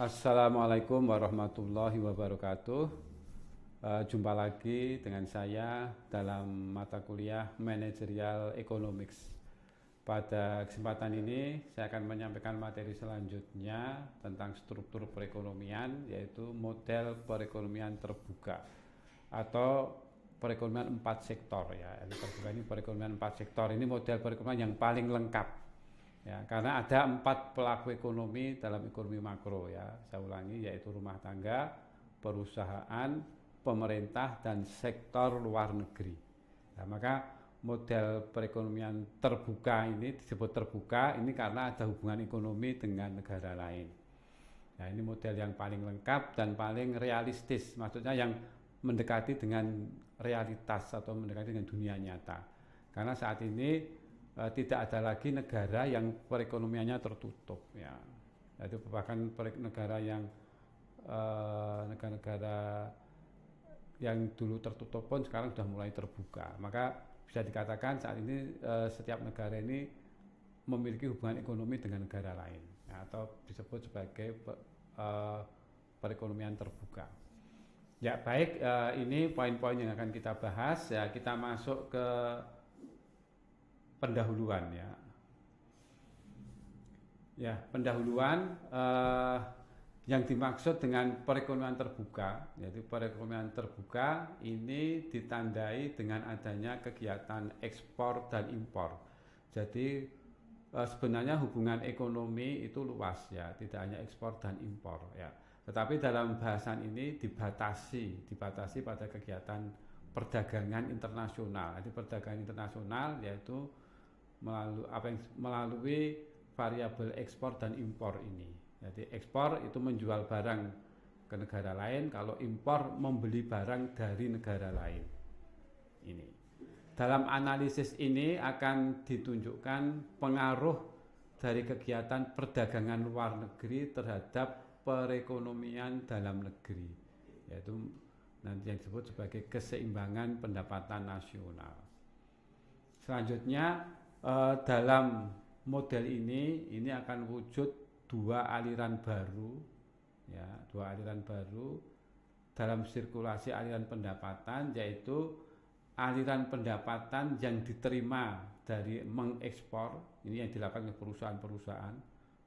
Assalamualaikum warahmatullahi wabarakatuh. Jumpa lagi dengan saya dalam mata kuliah Managerial Economics. Pada kesempatan ini saya akan menyampaikan materi selanjutnya tentang struktur perekonomian, yaitu model perekonomian terbuka atau perekonomian 4 sektor ya. Terbuka ini perekonomian 4 sektor. Ini model perekonomian yang paling lengkap. Ya, karena ada 4 pelaku ekonomi dalam ekonomi makro ya. Saya ulangi, yaitu rumah tangga, perusahaan, pemerintah, dan sektor luar negeri. Nah, maka model perekonomian terbuka ini disebut terbuka ini karena ada hubungan ekonomi dengan negara lain. Nah, ini model yang paling lengkap dan paling realistis, maksudnya yang mendekati dengan realitas atau mendekati dengan dunia nyata. Karena saat ini tidak ada lagi negara yang perekonomiannya tertutup ya. Itu bahkan negara yang negara-negara yang dulu tertutup pun sekarang sudah mulai terbuka. Maka bisa dikatakan saat ini setiap negara ini memiliki hubungan ekonomi dengan negara lain ya, atau disebut sebagai perekonomian terbuka. Ya baik, ini poin-poin yang akan kita bahas ya. Kita masuk ke pendahuluan ya. Ya, pendahuluan yang dimaksud dengan perekonomian terbuka, yaitu perekonomian terbuka ini ditandai dengan adanya kegiatan ekspor dan impor. Jadi sebenarnya hubungan ekonomi itu luas ya, tidak hanya ekspor dan impor ya. Tetapi dalam bahasan ini dibatasi pada kegiatan perdagangan internasional. Jadi perdagangan internasional yaitu melalui variabel ekspor dan impor ini. Jadi ekspor itu menjual barang ke negara lain, kalau impor membeli barang dari negara lain. Ini. Dalam analisis ini akan ditunjukkan pengaruh dari kegiatan perdagangan luar negeri terhadap perekonomian dalam negeri, yaitu nanti yang disebut sebagai keseimbangan pendapatan nasional. Selanjutnya dalam model ini akan wujud dua aliran baru ya, dalam sirkulasi aliran pendapatan, yaitu aliran pendapatan yang diterima dari mengekspor, ini yang dilakukan oleh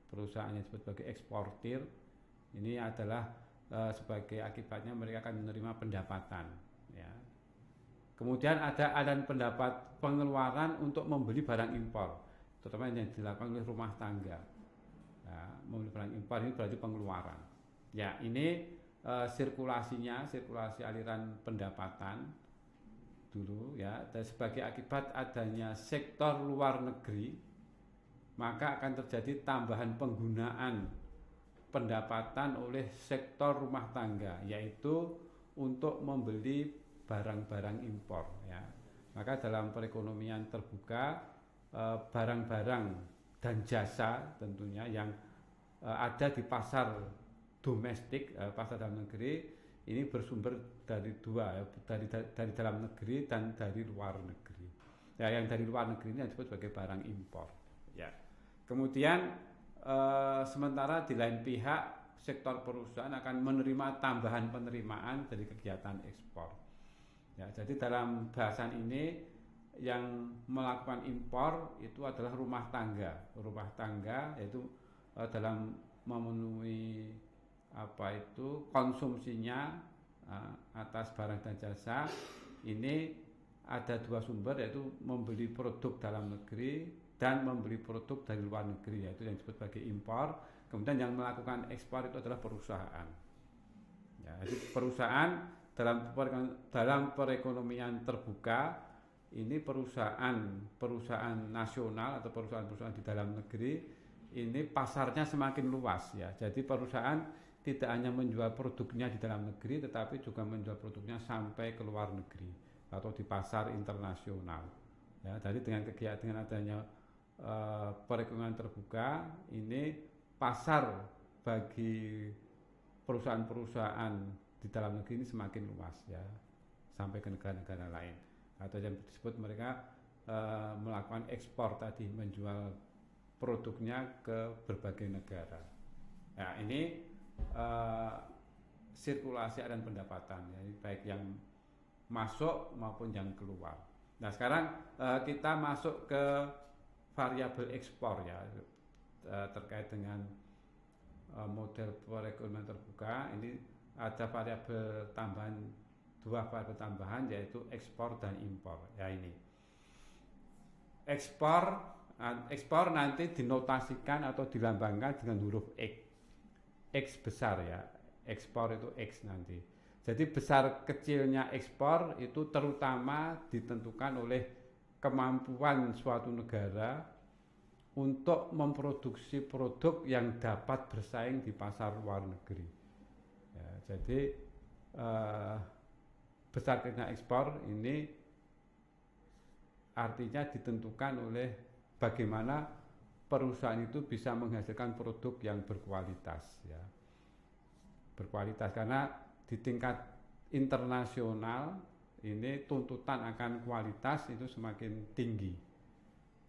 perusahaan yang disebut sebagai eksportir. Ini adalah sebagai akibatnya mereka akan menerima pendapatan ya. Kemudian ada aliran pendapat pengeluaran untuk membeli barang impor, terutama yang dilakukan oleh rumah tangga. Ya, membeli barang impor ini berarti pengeluaran. Ya, ini sirkulasi aliran pendapatan dulu ya. Dan sebagai akibat adanya sektor luar negeri, maka akan terjadi tambahan penggunaan pendapatan oleh sektor rumah tangga, yaitu untuk membeli barang-barang impor ya. Maka dalam perekonomian terbuka barang-barang dan jasa tentunya yang ada di pasar domestik, pasar dalam negeri ini bersumber dari dua ya, dari dalam negeri dan dari luar negeri. Ya, yang dari luar negeri ini disebut sebagai barang impor ya. Kemudian sementara di lain pihak sektor perusahaan akan menerima tambahan penerimaan dari kegiatan ekspor. Ya, jadi dalam bahasan ini yang melakukan impor itu adalah rumah tangga yaitu dalam memenuhi konsumsinya atas barang dan jasa. Ini ada dua sumber, yaitu membeli produk dalam negeri dan membeli produk dari luar negeri, yaitu yang disebut sebagai impor. Kemudian yang melakukan ekspor itu adalah perusahaan ya. Jadi perusahaan dalam perekonomian terbuka ini perusahaan nasional atau perusahaan-perusahaan di dalam negeri ini pasarnya semakin luas ya. Jadi perusahaan tidak hanya menjual produknya di dalam negeri, tetapi juga menjual produknya sampai ke luar negeri atau di pasar internasional ya. Jadi dengan adanya perekonomian terbuka ini, pasar bagi perusahaan-perusahaan di dalam negeri ini semakin luas ya, sampai ke negara-negara lain, atau yang disebut mereka melakukan ekspor tadi, menjual produknya ke berbagai negara. Nah, ini eh, sirkulasi aliran pendapatan, ya, baik yang masuk maupun yang keluar. Nah sekarang kita masuk ke variabel ekspor ya, terkait dengan model perekonomian terbuka. Ini ada variabel tambahan, dua variabel tambahan, yaitu ekspor dan impor. Ya ini ekspor nanti dinotasikan atau dilambangkan dengan huruf X besar ya. Ekspor itu X nanti. Jadi besar kecilnya ekspor itu terutama ditentukan oleh kemampuan suatu negara untuk memproduksi produk yang dapat bersaing di pasar luar negeri. Ya, jadi besar kecilnya ekspor ini artinya ditentukan oleh bagaimana perusahaan itu bisa menghasilkan produk yang berkualitas ya. Berkualitas karena di tingkat internasional ini tuntutan akan kualitas itu semakin tinggi.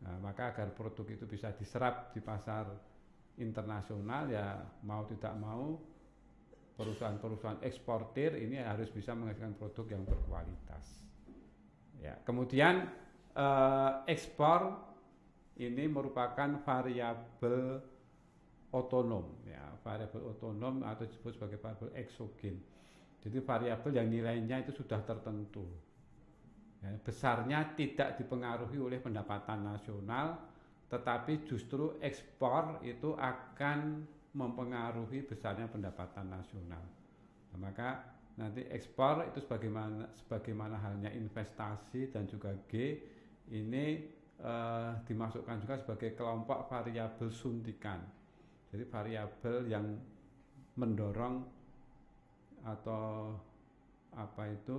Nah, maka agar produk itu bisa diserap di pasar internasional ya mau tidak mau perusahaan-perusahaan eksportir ini harus bisa menghasilkan produk yang berkualitas. Ya, kemudian ekspor ini merupakan variabel otonom ya, variabel otonom atau disebut sebagai variabel eksogen. Jadi variabel yang nilainya itu sudah tertentu. Ya, besarnya tidak dipengaruhi oleh pendapatan nasional, tetapi justru ekspor itu akan mempengaruhi besarnya pendapatan nasional. Nah, maka nanti ekspor itu sebagaimana halnya investasi dan juga G ini dimasukkan juga sebagai kelompok variabel suntikan. Jadi variabel yang mendorong atau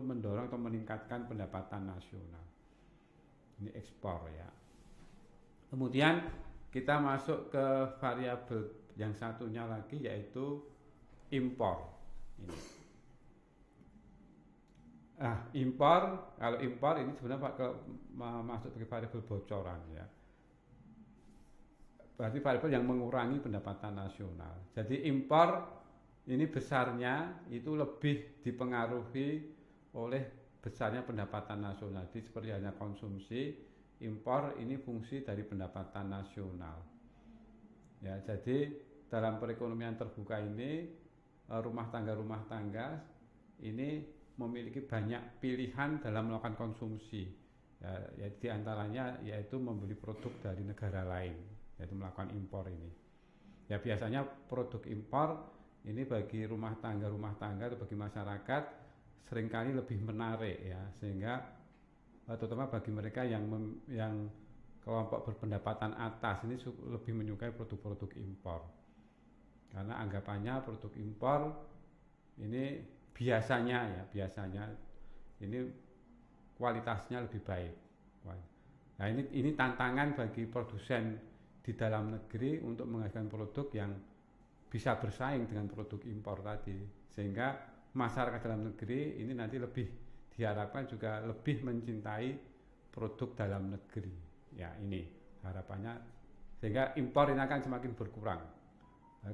mendorong atau meningkatkan pendapatan nasional. Ini ekspor ya. Kemudian kita masuk ke variabel yang satunya lagi yaitu impor. Ini. Kalau impor ini sebenarnya masuk ke variabel bocoran ya. Berarti variabel yang mengurangi pendapatan nasional. Jadi impor ini besarnya itu lebih dipengaruhi oleh besarnya pendapatan nasional. Jadi seperti halnya konsumsi, impor ini fungsi dari pendapatan nasional. Ya, jadi dalam perekonomian terbuka ini rumah tangga ini memiliki banyak pilihan dalam melakukan konsumsi. Ya, di antaranya yaitu membeli produk dari negara lain, yaitu melakukan impor ini. Ya biasanya produk impor ini bagi rumah tangga atau bagi masyarakat seringkali lebih menarik ya, sehingga terutama bagi mereka yang kelompok berpendapatan atas ini lebih menyukai produk-produk impor. Karena anggapannya produk impor ini biasanya ini kualitasnya lebih baik. Nah ini tantangan bagi produsen di dalam negeri untuk menghasilkan produk yang bisa bersaing dengan produk impor tadi, sehingga masyarakat dalam negeri ini nanti lebih diharapkan juga lebih mencintai produk dalam negeri. Ya ini harapannya, sehingga impor ini akan semakin berkurang. Nah,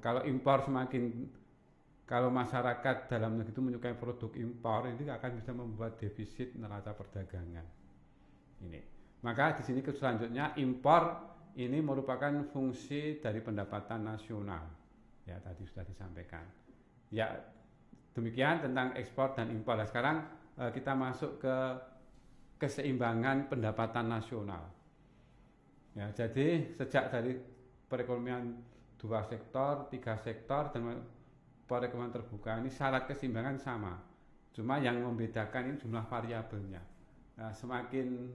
kalau masyarakat dalam negeri itu menyukai produk impor, ini akan bisa membuat defisit neraca perdagangan. Ini. Maka di sini selanjutnya impor ini merupakan fungsi dari pendapatan nasional. Ya tadi sudah disampaikan. Ya demikian tentang ekspor dan impor. Nah, sekarang kita masuk ke keseimbangan pendapatan nasional. Ya, jadi sejak dari perekonomian 2 sektor, 3 sektor dan perekonomian terbuka ini syarat keseimbangan sama. Cuma yang membedakan ini jumlah variabelnya. Nah, semakin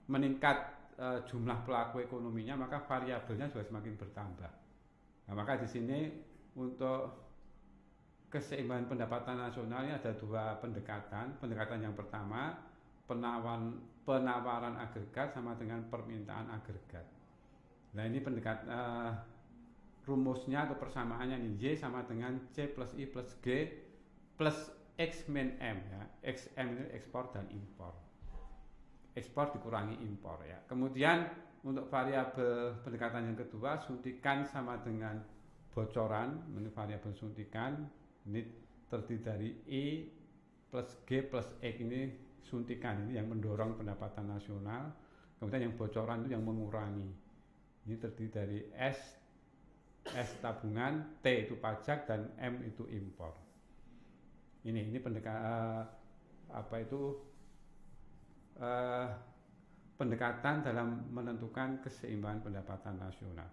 meningkat jumlah pelaku ekonominya, maka variabelnya juga semakin bertambah. Nah, maka di sini untuk keseimbangan pendapatan nasional ini ada 2 pendekatan. Pendekatan yang pertama, penawaran agregat sama dengan permintaan agregat. Nah, ini rumusnya atau persamaannya ini Y sama dengan C plus I plus G plus X min M ya. XM ini ekspor dan impor. Ekspor dikurangi impor ya. Kemudian untuk variabel pendekatan yang kedua, suntikan sama dengan bocoran. Ini variabel suntikan, ini terdiri dari E plus G plus X. Ini suntikan, ini yang mendorong pendapatan nasional. Kemudian yang bocoran itu yang mengurangi. Ini terdiri dari S tabungan, T itu pajak, dan M itu impor. Ini pendekatan dalam menentukan keseimbangan pendapatan nasional.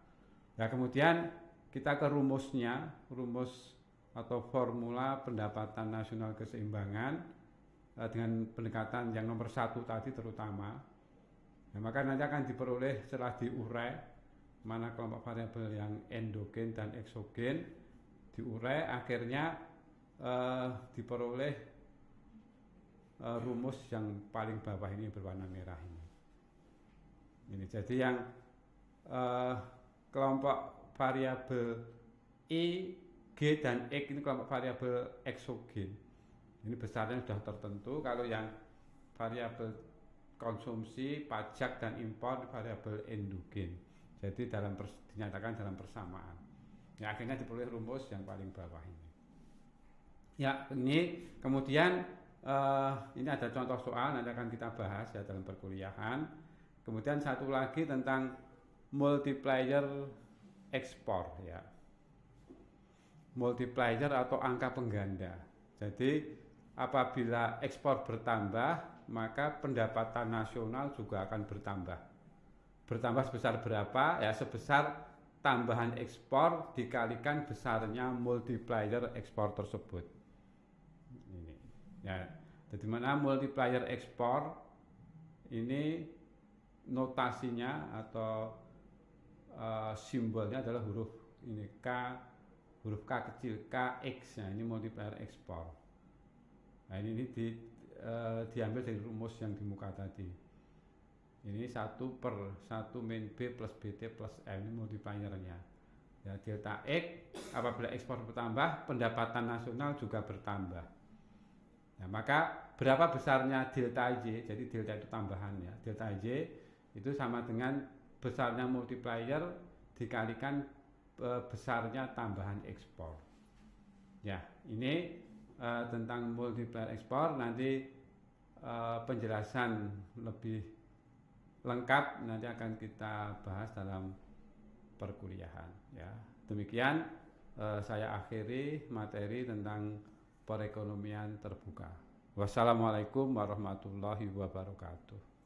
Nah, kemudian kita ke rumusnya, rumus atau formula pendapatan nasional keseimbangan dengan pendekatan yang nomor 1 tadi terutama. Nah, maka nanti akan diperoleh setelah diurai mana kelompok variabel yang endogen dan eksogen, diurai akhirnya diperoleh rumus yang paling bawah ini berwarna merah ini. Jadi yang kelompok variabel E, G, dan X ini kelompok variabel eksogen. Ini besarnya sudah tertentu. Kalau yang variabel konsumsi, pajak, dan impor variabel endogen. Jadi dinyatakan dalam persamaan. Ya, akhirnya diperoleh rumus yang paling bawah ini. Ya, ini kemudian ini ada contoh soal nanti akan kita bahas ya dalam perkuliahan. Kemudian satu lagi tentang multiplier ekspor ya. Multiplier atau angka pengganda. Jadi apabila ekspor bertambah, maka pendapatan nasional juga akan bertambah. Bertambah sebesar berapa? Ya, sebesar tambahan ekspor dikalikan besarnya multiplier ekspor tersebut. Ini. Ya, jadi mana multiplier ekspor ini notasinya atau simbolnya adalah huruf K kecil, KX. Nah, ini multiplier ekspor. Nah, ini diambil dari rumus yang di muka tadi. Ini 1/1 min B plus BT plus M, ini multipliernya. Ya, delta X apabila ekspor bertambah, pendapatan nasional juga bertambah. Nah, maka berapa besarnya delta J? Jadi delta itu tambahannya. Delta J itu sama dengan besarnya multiplier dikalikan besarnya tambahan ekspor. Ya, ini tentang multiplier ekspor. Nanti penjelasan lebih lengkap nanti akan kita bahas dalam perkuliahan. Ya, demikian saya akhiri materi tentang perekonomian terbuka. Wassalamualaikum warahmatullahi wabarakatuh.